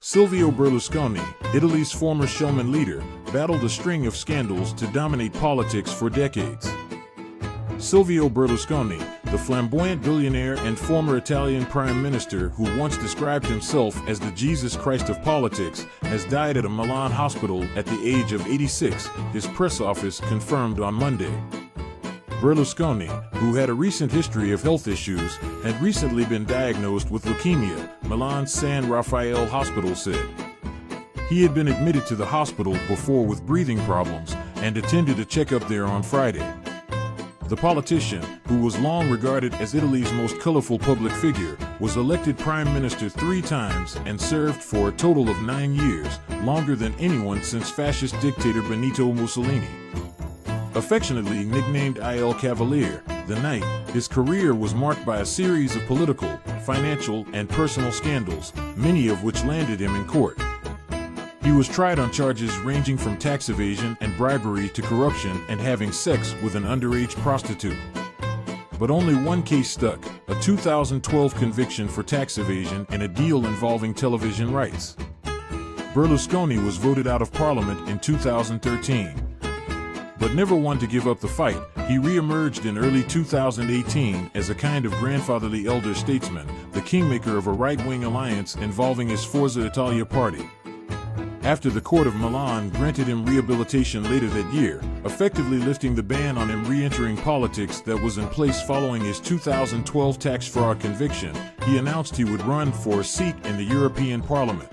Silvio Berlusconi, Italy's former showman leader, battled a string of scandals to dominate politics for decades. Silvio Berlusconi, the flamboyant billionaire and former Italian prime minister who once described himself as the Jesus Christ of politics, has died at a Milan hospital at the age of 86, his press office confirmed on Monday. Berlusconi, who had a recent history of health issues, had recently been diagnosed with leukemia, Milan's San Raffaele hospital said. He had been admitted to the hospital before with breathing problems and attended a checkup there on Friday. The politician, who was long regarded as Italy's most colorful public figure, was elected prime minister 3 times and served for a total of 9 years, longer than anyone since fascist dictator Benito Mussolini. Affectionately nicknamed Il Cavaliere, the Knight, his career was marked by a series of political, financial, and personal scandals, many of which landed him in court. He was tried on charges ranging from tax evasion and bribery to corruption and having sex with an underage prostitute. But only one case stuck, a 2012 conviction for tax evasion and a deal involving television rights. Berlusconi was voted out of parliament in 2013. But never one to give up the fight, he re-emerged in early 2018 as a kind of grandfatherly elder statesman, the kingmaker of a right-wing alliance involving his Forza Italia party. After the court of Milan granted him rehabilitation later that year, effectively lifting the ban on him re-entering politics that was in place following his 2012 tax fraud conviction, he announced he would run for a seat in the European Parliament.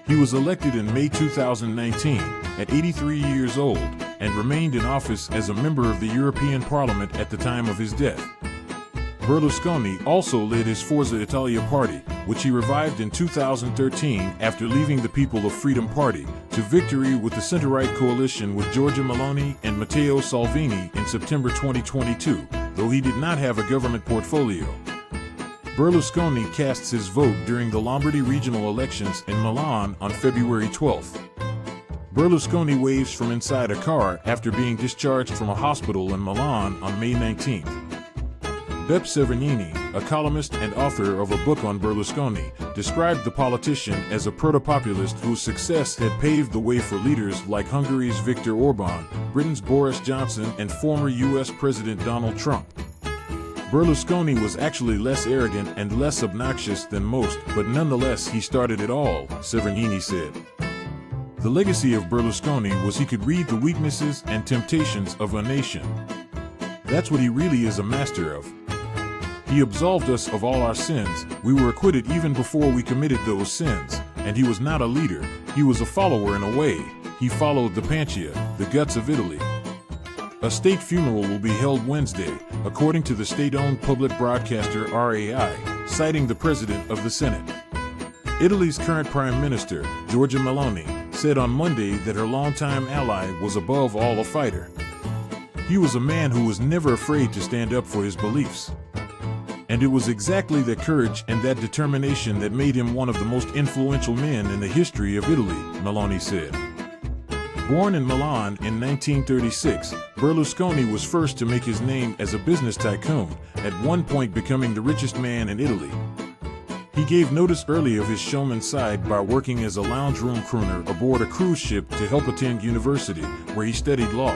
He was elected in May 2019, at 83 years old, and remained in office as a member of the European Parliament at the time of his death. Berlusconi also led his Forza Italia party, which he revived in 2013 after leaving the People of Freedom Party, to victory with the center-right coalition with Giorgia Meloni and Matteo Salvini in September 2022, though he did not have a government portfolio. Berlusconi casts his vote during the Lombardy regional elections in Milan on February 12. Berlusconi waves from inside a car after being discharged from a hospital in Milan on May 19. Beppe Severnini, a columnist and author of a book on Berlusconi, described the politician as a proto-populist whose success had paved the way for leaders like Hungary's Viktor Orban, Britain's Boris Johnson, and former U.S. President Donald Trump. Berlusconi was actually less arrogant and less obnoxious than most, but nonetheless he started it all, Severnini said. The legacy of Berlusconi was he could read the weaknesses and temptations of a nation. That's what he really is a master of. He absolved us of all our sins, we were acquitted even before we committed those sins, and he was not a leader, he was a follower in a way, he followed the pancia, the guts of Italy. A state funeral will be held Wednesday, according to the state-owned public broadcaster RAI, citing the President of the Senate. Italy's current Prime Minister, Giorgia Meloni, said on Monday that her longtime ally was above all a fighter. He was a man who was never afraid to stand up for his beliefs. And it was exactly that courage and that determination that made him one of the most influential men in the history of Italy, Meloni said. Born in Milan in 1936, Berlusconi was first to make his name as a business tycoon, at one point becoming the richest man in Italy. He gave notice early of his showman side by working as a lounge room crooner aboard a cruise ship to help attend university, where he studied law.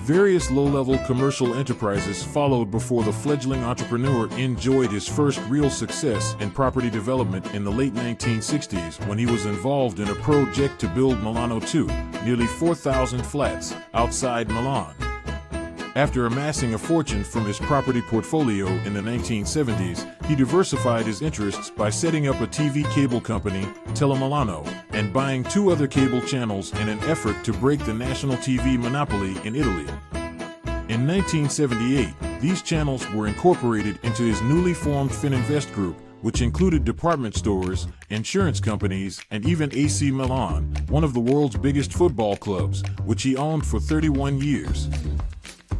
Various low-level commercial enterprises followed before the fledgling entrepreneur enjoyed his first real success in property development in the late 1960s when he was involved in a project to build Milano 2, nearly 4,000 flats, outside Milan. After amassing a fortune from his property portfolio in the 1970s, he diversified his interests by setting up a TV cable company, Telemilano, and buying 2 other cable channels in an effort to break the national TV monopoly in Italy. In 1978, these channels were incorporated into his newly formed Fininvest Group, which included department stores, insurance companies, and even AC Milan, one of the world's biggest football clubs, which he owned for 31 years.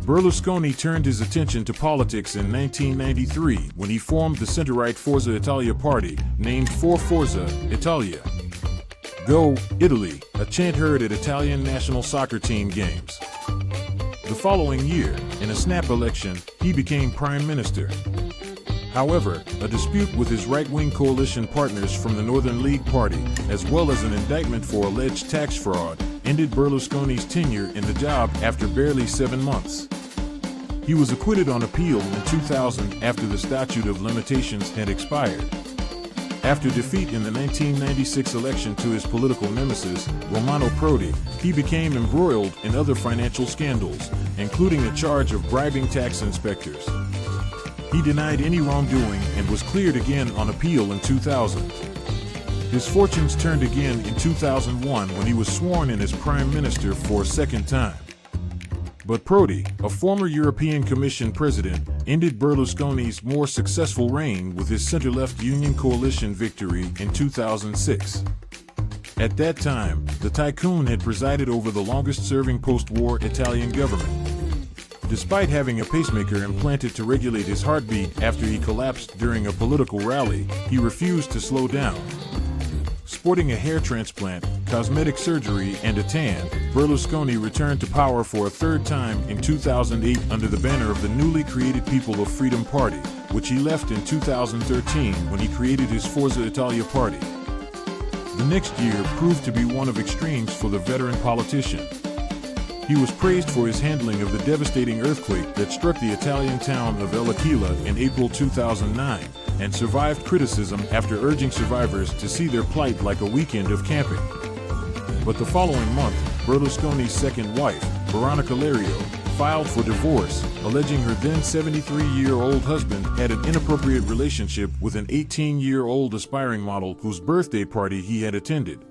Berlusconi turned his attention to politics in 1993 when he formed the center-right Forza Italia party, named for Forza Italia. Go, Italy, a chant heard at Italian national soccer team games. The following year, in a snap election, he became prime minister. However, a dispute with his right-wing coalition partners from the Northern League Party, as well as an indictment for alleged tax fraud, ended Berlusconi's tenure in the job after barely 7 months. He was acquitted on appeal in 2000 after the statute of limitations had expired. After defeat in the 1996 election to his political nemesis, Romano Prodi, he became embroiled in other financial scandals, including a charge of bribing tax inspectors. He denied any wrongdoing and was cleared again on appeal in 2000. His fortunes turned again in 2001 when he was sworn in as prime minister for a second time. But Prodi, a former European Commission president, ended Berlusconi's more successful reign with his center-left Union coalition victory in 2006. At that time, the tycoon had presided over the longest-serving post-war Italian government. Despite having a pacemaker implanted to regulate his heartbeat after he collapsed during a political rally, he refused to slow down. Sporting a hair transplant, cosmetic surgery, and a tan, Berlusconi returned to power for a third time in 2008 under the banner of the newly created People of Freedom Party, which he left in 2013 when he created his Forza Italia party. The next year proved to be one of extremes for the veteran politician. He was praised for his handling of the devastating earthquake that struck the Italian town of El Aquila in April 2009, and survived criticism after urging survivors to see their plight like a weekend of camping. But the following month, Berlusconi's second wife, Veronica Lario, filed for divorce, alleging her then 73-year-old husband had an inappropriate relationship with an 18-year-old aspiring model whose birthday party he had attended.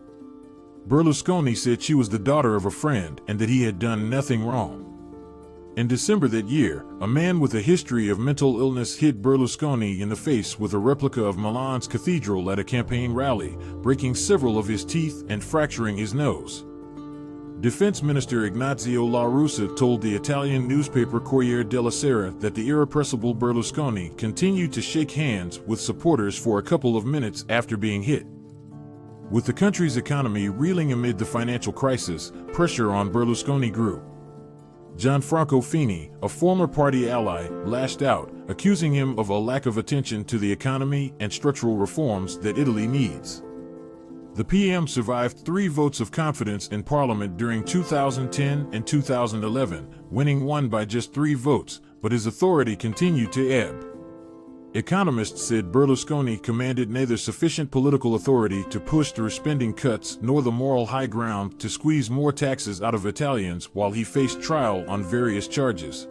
Berlusconi said she was the daughter of a friend and that he had done nothing wrong. In December that year, a man with a history of mental illness hit Berlusconi in the face with a replica of Milan's cathedral at a campaign rally, breaking several of his teeth and fracturing his nose. Defense Minister Ignazio La Russa told the Italian newspaper Corriere della Sera that the irrepressible Berlusconi continued to shake hands with supporters for a couple of minutes after being hit. With the country's economy reeling amid the financial crisis, pressure on Berlusconi grew. Gianfranco Fini, a former party ally, lashed out, accusing him of a lack of attention to the economy and structural reforms that Italy needs. The PM survived 3 votes of confidence in Parliament during 2010 and 2011, winning one by just 3 votes, but his authority continued to ebb. Economists said Berlusconi commanded neither sufficient political authority to push through spending cuts nor the moral high ground to squeeze more taxes out of Italians while he faced trial on various charges.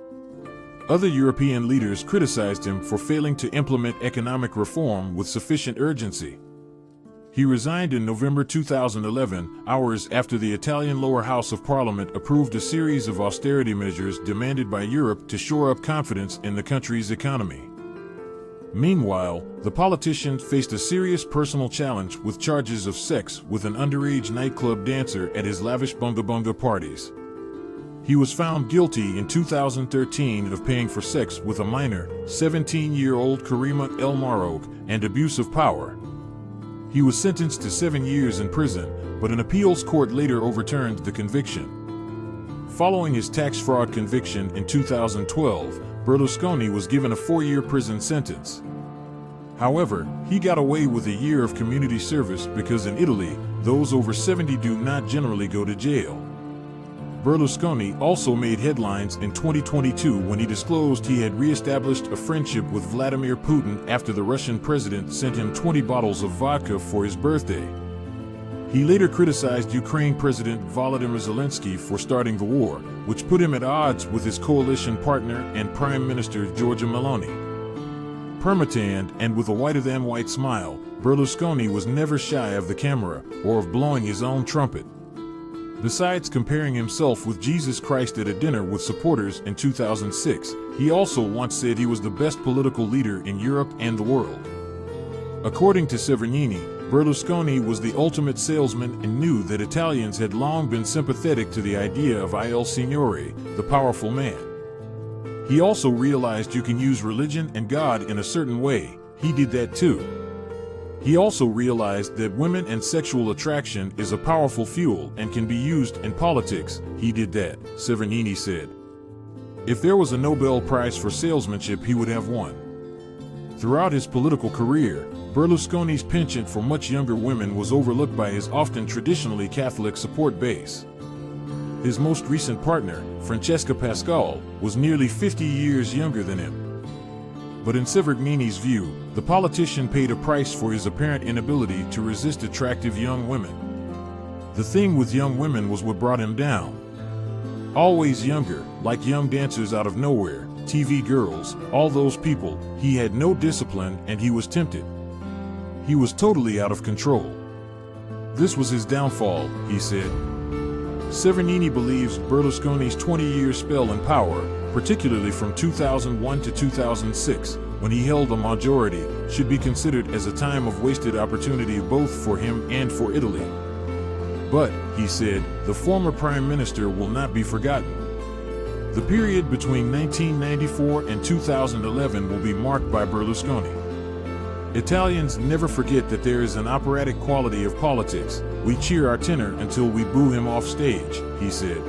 Other European leaders criticized him for failing to implement economic reform with sufficient urgency. He resigned in November 2011, hours after the Italian lower house of parliament approved a series of austerity measures demanded by Europe to shore up confidence in the country's economy. Meanwhile, the politician faced a serious personal challenge with charges of sex with an underage nightclub dancer at his lavish bunga bunga parties. He was found guilty in 2013 of paying for sex with a minor, 17-year-old Karima El Marouk, and abuse of power. He was sentenced to 7 years in prison, but an appeals court later overturned the conviction. Following his tax fraud conviction in 2012, Berlusconi was given a 4-year prison sentence. However, he got away with a year of community service because in Italy, those over 70 do not generally go to jail. Berlusconi also made headlines in 2022 when he disclosed he had re-established a friendship with Vladimir Putin after the Russian president sent him 20 bottles of vodka for his birthday. He later criticized Ukraine President Volodymyr Zelensky for starting the war, which put him at odds with his coalition partner and Prime Minister Giorgia Meloni. Permatanned and with a whiter-than-white smile, Berlusconi was never shy of the camera or of blowing his own trumpet. Besides comparing himself with Jesus Christ at a dinner with supporters in 2006, he also once said he was the best political leader in Europe and the world. According to Severgnini, Berlusconi was the ultimate salesman and knew that Italians had long been sympathetic to the idea of Il Signore, the powerful man. He also realized you can use religion and God in a certain way. He did that too. He also realized that women and sexual attraction is a powerful fuel and can be used in politics. He did that, Severgnini said. If there was a Nobel Prize for salesmanship, he would have won. Throughout his political career, Berlusconi's penchant for much younger women was overlooked by his often traditionally Catholic support base. His most recent partner, Francesca Pascal, was nearly 50 years younger than him. But in Severgnini's view, the politician paid a price for his apparent inability to resist attractive young women. The thing with young women was what brought him down. Always younger, like young dancers out of nowhere, TV girls, all those people, he had no discipline and he was tempted. He was totally out of control. This was his downfall, he said. Severgnini believes Berlusconi's 20-year spell in power, particularly from 2001 to 2006, when he held a majority, should be considered as a time of wasted opportunity both for him and for Italy. But, he said, the former prime minister will not be forgotten. The period between 1994 and 2011 will be marked by Berlusconi. Italians never forget that there is an operatic quality of politics. We cheer our tenor until we boo him off stage, he said.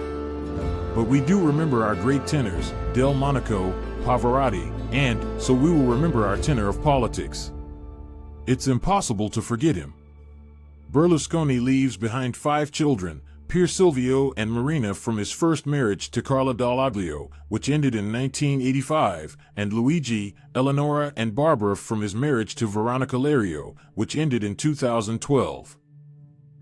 But we do remember our great tenors, Del Monaco, Pavarotti, and so we will remember our tenor of politics. It's impossible to forget him. Berlusconi leaves behind 5 children, Pier Silvio and Marina from his first marriage to Carla Dall'Aglio, which ended in 1985, and Luigi, Eleonora and Barbara from his marriage to Veronica Lario, which ended in 2012.